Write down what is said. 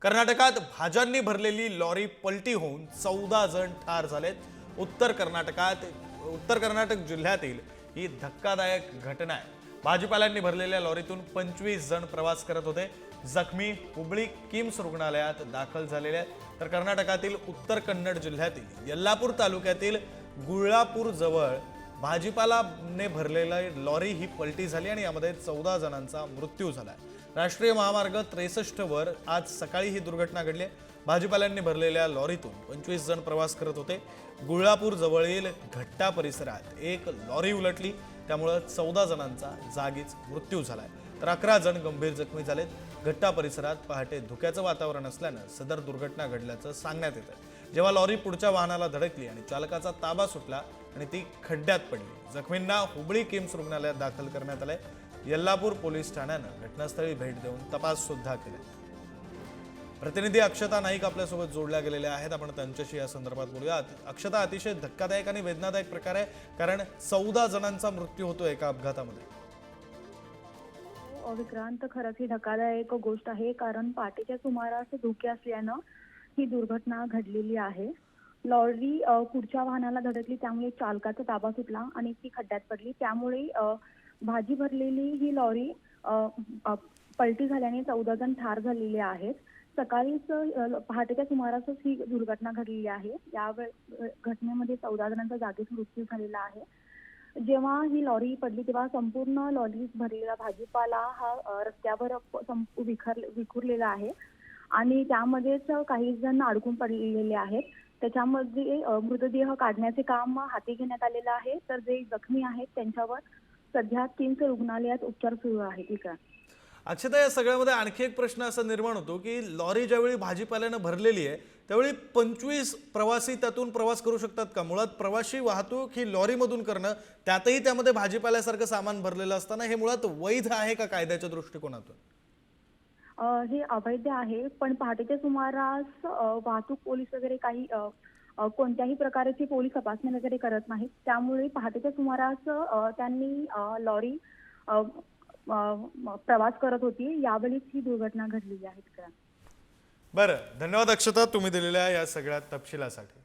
कर्नाटकात भाज्यांनी भरलेली लॉरी पलटी होऊन 14 जण ठार झालेत। उत्तर कर्नाटक जिल्ह्यातील ही धक्कादायक घटना आहे। भाजीपाल्यांनी भरलेल्या लॉरीतून 25 जण प्रवास करत होते। जखमी हुबळी किम्स रुग्णालयात दाखल झालेले आहेत। तर कर्नाटकातील उत्तर कन्नड जिल्ह्यातील यल्लापूर तालुक्यातील गुळापूर जवळ भाजीपालाने भरलेली लॉरी ही पलटी झाली आणि यामध्ये 14 जणांचा मृत्यू झाला। राष्ट्रीय महामार्ग 63 वर आज सकाळी ही दुर्घटना घडली। भाजीपाल्यांनी भरलेल्या लॉरीतून 25 जण प्रवास करत होते। गुळापूर जवळील घट्टा परिसरात एक लॉरी उलटली, त्यामुळे 14 जणांचा जागीच मृत्यू झालाय, तर 11 जण गंभीर जखमी झालेत। घट्टा परिसरात पहाटे धुक्याचं वातावरण असल्यानं सदर दुर्घटना घडल्याचं सांगण्यात येतं। जेव्हा लॉरी पुढच्या वाहनाला धडकली आणि चालकाचा ताबा सुटला आणि ती खड्ड्यात पडली। जखमींना हुबळी किम्स रुग्णालयात दाखल करण्यात आले। यल्लापूर पोलीस ठाण्यानं घटनास्थळी भेट देऊन तपास सुद्धा केला। प्रतिनिधी अक्षता नाईक आपल्यासोबत जोडल्या गेलेल्या आहेत, आपण त्यांच्याशी या संदर्भात बोलूया। अक्षता, अतिशय धक्कादायक आणि वेदनादायक प्रकार आहे, कारण 14 जणांचा मृत्यू होतो एका अपघातामध्ये। विक्रांत, खरंच ही धक्कादायक गोष्ट आहे, कारण पहाटेच्या सुमारास धुके असल्यानं ही दुर्घटना घडलेली आहे। लॉरी पुढच्या वाहनाला धडकली, त्यामुळे चालकाचा ताबा सुटला आणि ती खड्ड्यात पडली। त्यामुळे भाजी भरलेली ही लॉरी पलटी झाल्याने 14 जण ठार झालेले आहेत। सकाळीच पहाटेच्या सुमारासच ही दुर्घटना घडलेली आहे। या घटनेमध्ये 14 जणांचा जागीच मृत्यू झालेला आहे। जेव्हा ही लॉरी पडली तेव्हा संपूर्ण लॉरीत भरलेला भाजीपाला हा रस्त्यावर विखुरलेला आहे आणि त्यामध्येच काही जण अडकून पडलेले आहेत। त्याच्यामध्ये मृतदेह काढण्याचे काम हाती घेण्यात आलेलं आहे, तर जे जखमी आहेत त्यांच्यावर सध्या किम्स रुग्णालयात उपचार सुरू आहेत। अक्षता, या सगळ्यामध्ये आणखी एक प्रश्न असा निर्माण होतो की लॉरी ज्यावेळी भाजीपाल्यानं भरलेली आहे त्यावेळी 25 प्रवासी त्यातून प्रवास करू शकतात का? मुळात प्रवासी वाहतूक ही लॉरीमधून करणं, त्यातही त्यामध्ये भाजीपाल्यासारखं सामान भरलेलं असताना, हे मुळात वैध आहे का कायद्याच्या दृष्टिकोनातून? हे अवैध आहे, पण पहाटेच्या सुमारास वाहतूक पोलीस वगैरे काही कोणत्याही प्रकारची पोलीस तपासणी वगैरे करत नाहीत। त्यामुळे पहाटेच्या सुमारास त्यांनी लॉरी प्रवास करत होती, यावेळीच ही दुर्घटना घडलेली आहे। बरं, धन्यवाद अक्षता, तुम्ही दिलेल्या या सगळ्या तपशिलासाठी।